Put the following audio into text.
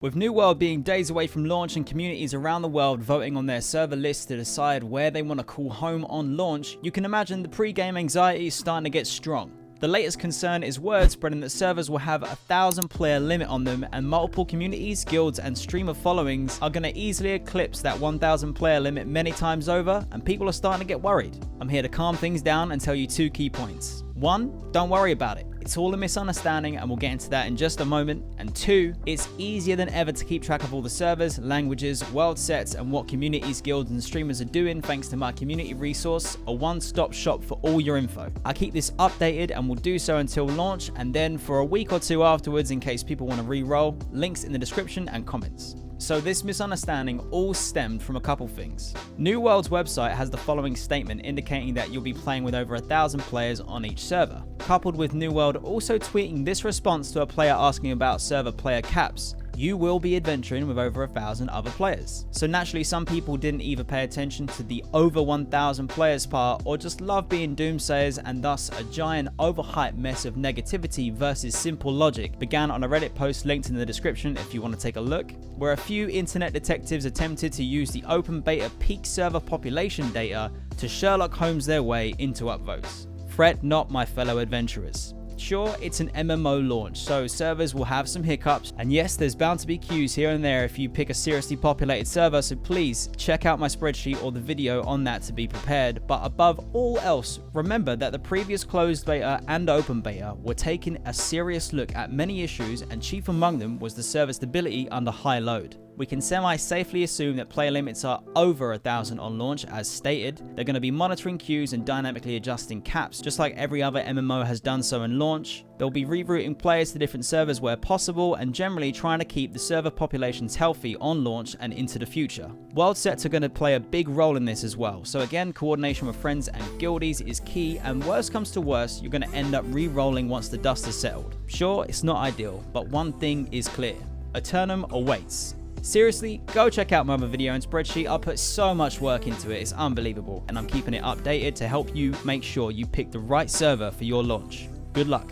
With New World being days away from launch and communities around the world voting on their server lists to decide where they want to call home on launch, you can imagine the pre-game anxiety is starting to get strong. The latest concern is word spreading that servers will have a 1,000-player limit on them, and multiple communities, guilds, and streamer followings are going to easily eclipse that 1,000-player limit many times over, and people are starting to get worried. I'm here to calm things down and tell you two key points. One, don't worry about it. It's all a misunderstanding, and we'll get into that in just a moment. And two, it's easier than ever to keep track of all the servers, languages, world sets, and what communities, guilds, and streamers are doing thanks to my community resource, a one-stop shop for all your info. I keep this updated and will do so until launch, and then for a week or two afterwards in case people want to re-roll. Links in the description and comments. So this misunderstanding all stemmed from a couple things. New World's website has the following statement indicating that you'll be playing with over 1,000 players on each server, coupled with New World also tweeting this response to a player asking about server player caps. You will be adventuring with over 1,000 other players. So naturally, some people didn't either pay attention to the over 1,000 players part or just love being doomsayers, and thus a giant overhyped mess of negativity versus simple logic began on a Reddit post linked in the description if you want to take a look, where a few internet detectives attempted to use the open beta peak server population data to Sherlock Holmes their way into upvotes. Fret not, my fellow adventurers. Sure, it's an MMO launch, so servers will have some hiccups, and yes, there's bound to be queues here and there if you pick a seriously populated server, so please check out my spreadsheet or the video on that to be prepared. But above all else, remember that the previous closed beta and open beta were taking a serious look at many issues, and chief among them was the server stability under high load. We can semi-safely assume that player limits are over 1,000 on launch as stated. They're going to be monitoring queues and dynamically adjusting caps, just like every other MMO has done so in launch. They'll be rerouting players to different servers where possible, and generally trying to keep the server populations healthy on launch and into the future. World sets are going to play a big role in this as well, so again, coordination with friends and guildies is key, and worst comes to worst, you're going to end up re-rolling once the dust has settled. Sure, it's not ideal, but one thing is clear. Eternum awaits. Seriously, go check out my other video and spreadsheet. I put so much work into it, it's unbelievable, and I'm keeping it updated to help you make sure you pick the right server for your launch. Good luck.